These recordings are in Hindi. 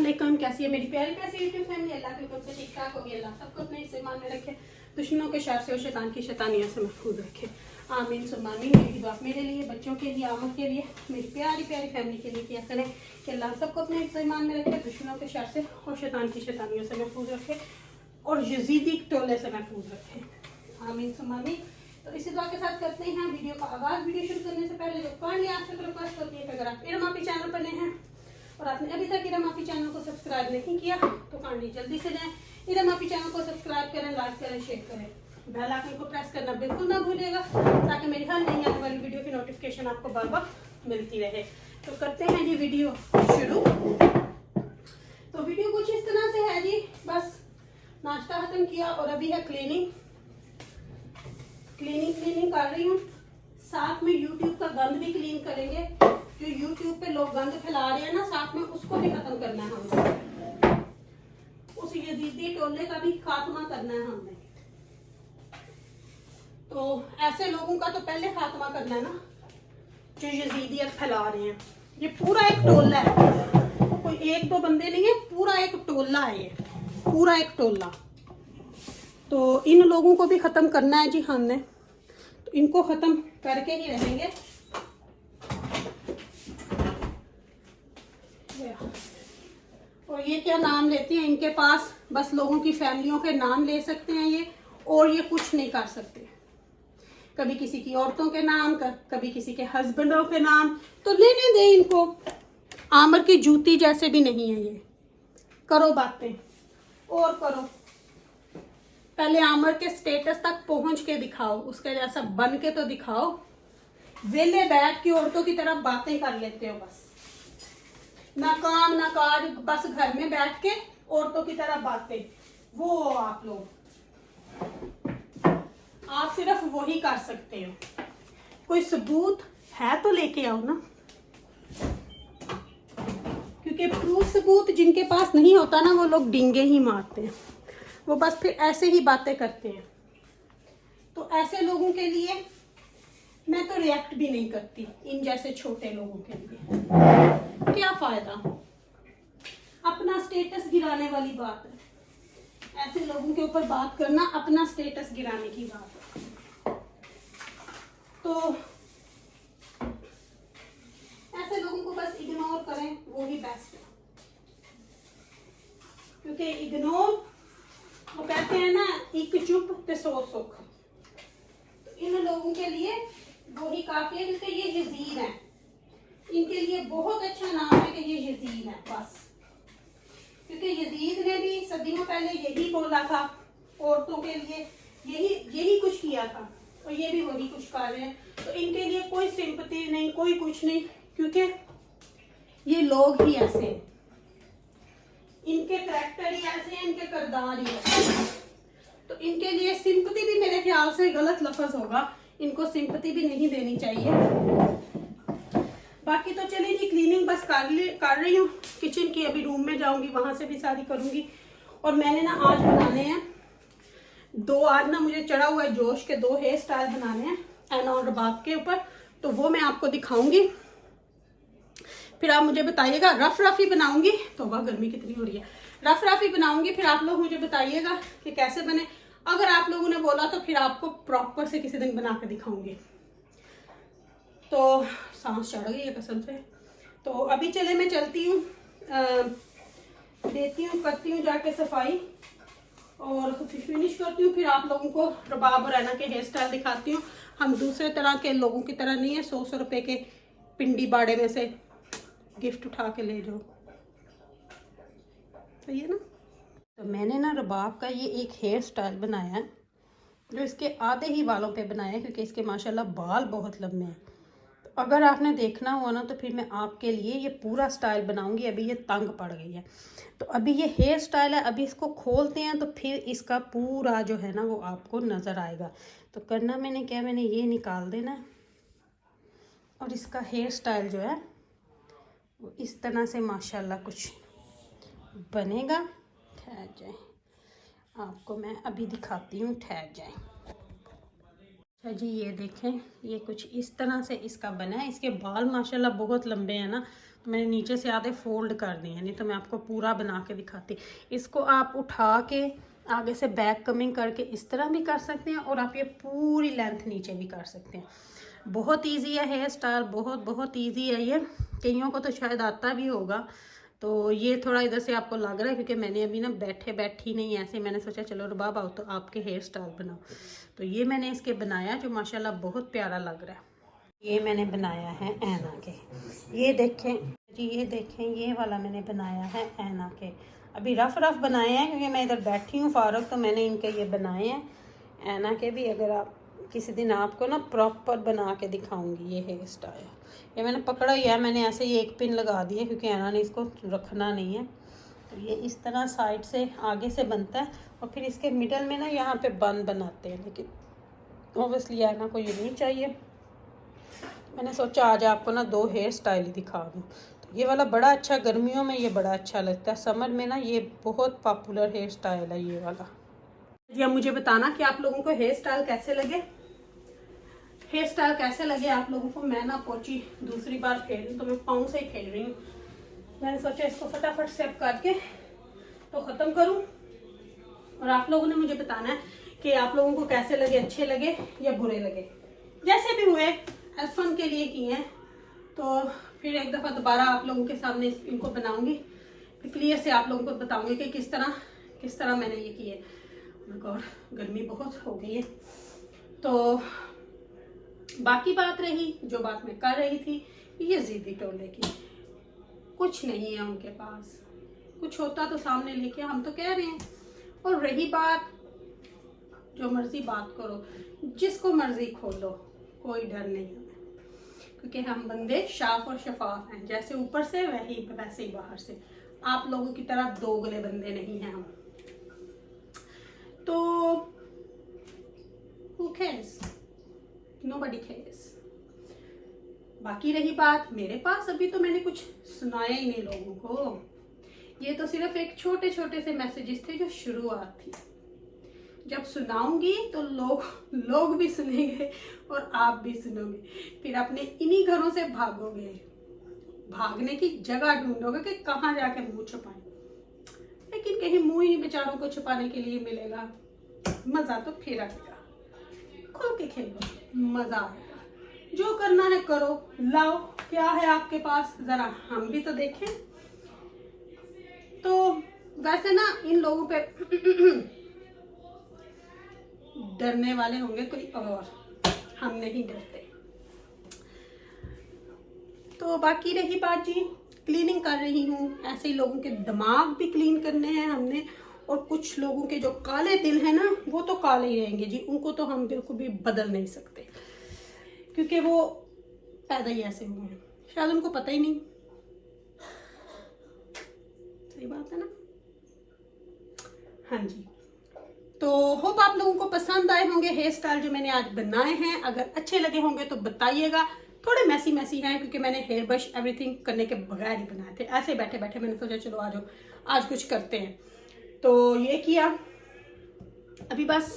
अस्सलामुअलैकुम, कैसी है मेरी प्यारी प्यारी यूट्यूब फैमिली। अल्लाह के हुक्म से ठीक ठाक होगी। अल्लाह सबको अपने हिस्से मान में रखे, दुश्मनों के शर से और शैतान की शैतानियों से महफूज रखे। आमीन सुम्मा आमीन। मेरी दुआ मेरे लिए, बच्चों के लिए, आमद के लिए, मेरी प्यारी प्यारी फैमिली के लिए किया करें कि अल्लाह सबको अपने हिस्से मान में रखे, दुश्मनों के शर से और शैतान की शैतानियों से महफूज रखे और यजीदी टोले से महफूज रखे। आमीन सुम्मा आमीन। तो इसी दुआ के साथ करते हैं वीडियो का आगाज। वीडियो शुरू करने से पहले जो काइंडली आपसे रिक्वेस्ट होती है कि अगर आप इरम आपी चैनल पर नए हैं और आपने अभी तक इरम आपी चैनल को सब्सक्राइब नहीं किया तो काइंडली जल्दी से जाएं, इरम आपी चैनल को सब्सक्राइब करें, लाइक करें, शेयर करें, बेल आइकन को प्रेस करना बिल्कुल ना भूलिएगा ताकि मेरी हर नई आने वाली वीडियो की नोटिफिकेशन आपको बार बार मिलती रहे। तो करते हैं जी वीडियो शुरू। तो वीडियो कुछ इस तरह से है जी, बस नाश्ता खत्म किया और अभी है क्लीनिंग कर रही हूँ। साथ में यूट्यूब का गंद भी क्लीन करेंगे। जो यूट्यूब पे लोग गंद फैला रहे हैं ना, साथ में उसको भी खत्म करना है हमने। उस यजीदी टोले का भी खात्मा करना है हमने। तो ऐसे लोगों का तो पहले खात्मा करना है ना, जो यजीदियत फैला रहे हैं। ये पूरा एक टोला है, कोई एक दो बंदे नहीं है, पूरा एक टोला है। ये पूरा एक टोला। तो इन लोगों को भी खत्म करना है जी हमने। तो इनको खत्म करके ही रहेंगे। और ये क्या नाम लेते हैं, इनके पास बस लोगों की फैमिलियों के नाम ले सकते हैं ये, और ये कुछ नहीं कर सकते। कभी किसी की औरतों के नाम, कभी किसी के हस्बैंडों के नाम। तो लेने दे इनको, आमर की जूती जैसे भी नहीं है ये। करो बातें और करो, पहले आमर के स्टेटस तक पहुंच के दिखाओ, उसके जैसा बन के तो दिखाओ। वेले बैठ के औरतों की तरह बातें कर लेते हो, बस ना काम ना काज, बस घर में बैठ के औरतों की तरह बातें। वो आप लोग, आप सिर्फ वही कर सकते हो। कोई सबूत है तो लेके आओ ना, क्योंकि प्रूफ सबूत जिनके पास नहीं होता ना, वो लोग डींगे ही मारते हैं। वो बस फिर ऐसे ही बातें करते हैं। तो ऐसे लोगों के लिए मैं तो रिएक्ट भी नहीं करती। इन जैसे छोटे लोगों के लिए क्या फायदा, अपना स्टेटस गिराने वाली बात है। ऐसे लोगों के ऊपर बात करना अपना स्टेटस गिराने की बात है। तो ऐसे लोगों को बस इग्नोर करें, वो ही बेस्ट है। क्योंकि इग्नोर, वो कहते हैं ना, एक चुप ते सौ सुख। तो इन लोगों के लिए वो ही काफी है, क्योंकि ये यजीद है। इनके लिए बहुत अच्छा नाम है कि ये यजीद है, बस। क्योंकि यजीद ने भी सदियों पहले यही बोला था औरतों के लिए, यही कुछ किया था, और ये भी वही कुछ कर रहे हैं। तो इनके लिए कोई सिंपैथी नहीं, कोई कुछ नहीं, क्योंकि ये लोग ही ऐसे हैं। इनके करैक्टर ही ऐसे हैं, इनके किरदार ही ऐसे हैं। तो इनके लिए सिंपैथी भी मेरे ख्याल से गलत लफ्ज होगा। इनको सिंपैथी भी नहीं देनी चाहिए। बाकी तो चलिए जी, क्लीनिंग बस कर रही हूँ किचन की। अभी रूम में जाऊंगी, वहां से भी सारी करूंगी। और मैंने ना आज बनाने हैं आज ना मुझे चढ़ा हुआ है जोश के 2 हेयर स्टाइल बनाने हैं एन और रबाब के ऊपर। तो वो मैं आपको दिखाऊंगी, फिर आप मुझे बताइएगा। रफ ही बनाऊंगी। तो वह गर्मी कितनी हो रही है, रफ ही बनाऊंगी। फिर आप लोग मुझे बताइएगा कि कैसे बने। अगर आप लोगों ने बोला तो फिर आपको प्रॉपर से किसी दिन बना के दिखाऊंगी। तो सांस चढ़ गई है कसम से। तो अभी चले, मैं चलती हूँ, देती हूँ, करती हूँ जाके सफाई और फिनिश करती हूँ। फिर आप लोगों को रबाब और रैना के हेयर स्टाइल दिखाती हूँ। हम दूसरे तरह के लोगों की तरह नहीं है 100 रुपए के पिंडी बाड़े में से गिफ्ट उठा के ले जाओ। सही है ना। तो मैंने ना रबाब का ये एक हेयर स्टाइल बनाया है, जो इसके आधे ही बालों पे बनाया है, क्योंकि इसके माशाल्लाह बाल बहुत लंबे हैं। तो अगर आपने देखना हुआ ना, तो फिर मैं आपके लिए ये पूरा स्टाइल बनाऊंगी। अभी ये तंग पड़ गई है। तो अभी ये हेयर स्टाइल है, अभी इसको खोलते हैं तो फिर इसका पूरा जो है ना वो आपको नज़र आएगा। तो करना मैंने क्या, मैंने ये निकाल देना और इसका हेयर स्टाइल जो है वो इस तरह से माशाल्लाह कुछ बनेगा। ठहर जाए, आपको मैं अभी दिखाती हूँ, ठहर जाए। अच्छा जी, ये देखें, ये कुछ इस तरह से इसका बना है। इसके बाल माशाल्लाह बहुत लंबे हैं ना, मैंने नीचे से आधे फोल्ड कर दिए हैं, नहीं तो मैं आपको पूरा बना के दिखाती। इसको आप उठा के आगे से बैक कमिंग करके इस तरह भी कर सकते हैं, और आप ये पूरी लेंथ नीचे भी कर सकते हैं। बहुत इजी है हेयर स्टाइल, बहुत बहुत इजी है ये। कईयों को तो शायद आता भी होगा, तो ये थोड़ा इधर से आपको लग रहा है क्योंकि मैंने अभी ना बैठी नहीं ऐसे, मैंने सोचा चलो रुबाब आओ तो आपके हेयर स्टाइल बनाओ। तो ये मैंने इसके बनाया जो माशाल्लाह बहुत प्यारा लग रहा है। ये मैंने बनाया है ऐना के, ये देखें जी, ये देखें, ये वाला मैंने बनाया है ऐना के। अभी रफ बनाए हैं क्योंकि मैं इधर बैठी हूँ फारूक, तो मैंने इनके ये बनाए हैं ऐना के भी। अगर आप किसी दिन आपको ना प्रॉपर बना के दिखाऊंगी ये हेयर स्टाइल। ये मैंने पकड़ा ही है, मैंने ऐसे ही एक पिन लगा दी है क्योंकि ऐना ने इसको रखना नहीं है। तो ये इस तरह साइड से आगे से बनता है, और फिर इसके मिडल में ना यहाँ पे बंद बनाते हैं, लेकिन ऑब्वियसली ऐना को ये नहीं चाहिए। मैंने सोचा आज आपको ना 2 हेयर स्टाइल ही दिखा दूँ। तो ये वाला बड़ा अच्छा, गर्मियों में ये बड़ा अच्छा लगता है, समर में ना ये बहुत पॉपुलर हेयर स्टाइल है ये वाला। जी अब मुझे बताना कि आप लोगों को हेयर स्टाइल कैसे लगे, हेयर स्टाइल कैसे लगे आप लोगों को। मैं ना पोची दूसरी बार फेर रही हूँ, तो मैं पाँव से ही फेर रही हूँ। मैंने सोचा इसको फटाफट से करके तो ख़त्म करूँ, और आप लोगों ने मुझे बताना है कि आप लोगों को कैसे लगे, अच्छे लगे या बुरे लगे। जैसे भी हुए फन के लिए किए हैं, तो फिर एक दफ़ा दोबारा आप लोगों के सामने इनको बनाऊंगी, फिर क्लियर से आप लोगों को बताऊंगी कि किस तरह मैंने ये किए। और गर्मी बहुत हो गई है। तो बाकी बात रही, जो बात मैं कर रही थी, ये ज़िद्दी टोले की। कुछ नहीं है उनके पास, कुछ होता तो सामने लेके, हम तो कह रहे हैं। और रही बात, जो मर्जी बात करो, जिसको मर्जी खोलो, कोई डर नहीं हमें, क्योंकि हम बंदे साफ और शफाफ हैं, जैसे ऊपर से वैसे ही बाहर से। आप लोगों की तरह दोगले बंदे नहीं हैं हम। तो who cares? Nobody cares. बाकी रही बात, मेरे पास अभी तो मैंने कुछ सुनाया ही नहीं लोगों को। ये तो सिर्फ एक छोटे छोटे से मैसेजेस थे जो शुरुआत थी। जब सुनाऊंगी तो लोग भी सुनेंगे और आप भी सुनोगे, फिर अपने इन्हीं घरों से भागोगे, भागने की जगह ढूंढोगे कि कहाँ जाके मुंह छुपाएं। लेकिन कहीं मुंह ही बेचारों को छुपाने के लिए मिलेगा। मजा तो फिर आएगा, खुल के खेलो, मजा आएगा। जो करना है करो, लाओ, क्या है आपके पास जरा हम भी तो देखें। तो वैसे ना इन लोगों पे डरने वाले होंगे कोई और, हम नहीं डरते। तो बाकी रही बात जी, क्लीनिंग कर रही हूँ, ऐसे ही लोगों के दिमाग भी क्लीन करने हैं हमने। और कुछ लोगों के जो काले दिल है ना, वो तो काले ही रहेंगे जी, उनको तो हम बिल्कुल भी बदल नहीं सकते, क्योंकि वो पैदा ही ऐसे हुए हैं, शायद उनको पता ही नहीं। सही बात है ना। हाँ जी, तो होप आप लोगों को पसंद आए होंगे हेयर स्टाइल जो मैंने आज बनाए हैं। अगर अच्छे लगे होंगे तो बताइएगा। थोड़े मैसी हैं क्योंकि मैंने हेयर ब्रश एवरीथिंग करने के बगैर ही बनाए थे। ऐसे बैठे बैठे मैंने सोचा चलो आज कुछ करते हैं, तो ये किया। अभी बस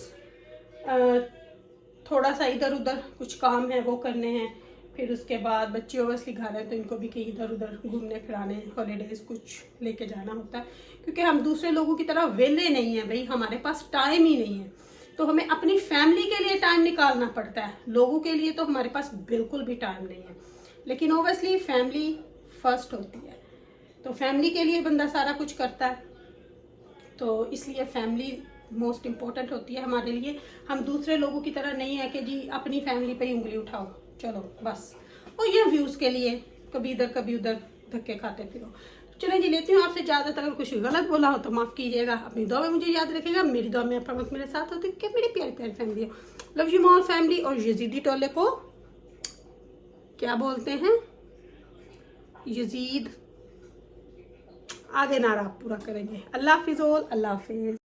थोड़ा सा इधर उधर कुछ काम है वो करने हैं, फिर उसके बाद बच्चे ओवरसली घर है तो इनको भी कहीं इधर उधर घूमने फिराने, हॉलीडेज कुछ लेके जाना होता है, क्योंकि हम दूसरे लोगों की तरह वेले नहीं है भाई, हमारे पास टाइम ही नहीं है। तो हमें अपनी फैमिली के लिए टाइम निकालना पड़ता है, लोगों के लिए तो हमारे पास बिल्कुल भी टाइम नहीं है। लेकिन ओवरसली फैमिली फर्स्ट होती है, तो फैमिली के लिए बंदा सारा कुछ करता है, तो इसलिए फैमिली मोस्ट इम्पोर्टेंट होती है हमारे लिए। हम दूसरे लोगों की तरह नहीं है कि जी अपनी फैमिली पे ही उंगली उठाओ चलो बस, और ये व्यूज़ के लिए कभी इधर कभी उधर धक्के खाते फिरो। चलें जी, लेती हूँ आपसे इजाज़त। अगर कुछ गलत बोला हो तो माफ़ कीजिएगा, अपनी दुआ में मुझे याद रखिएगा। मेरी दुआ में आप वक्त मेरे साथ होती है कि मेरी प्यारी प्यारी फैमिली हो। Love you mall family. और यजीदी टोले को क्या बोलते हैं, यजीद, आगे नारा पूरा करेंगे। अल्लाह हाफिज़, अल्लाह हाफिज़।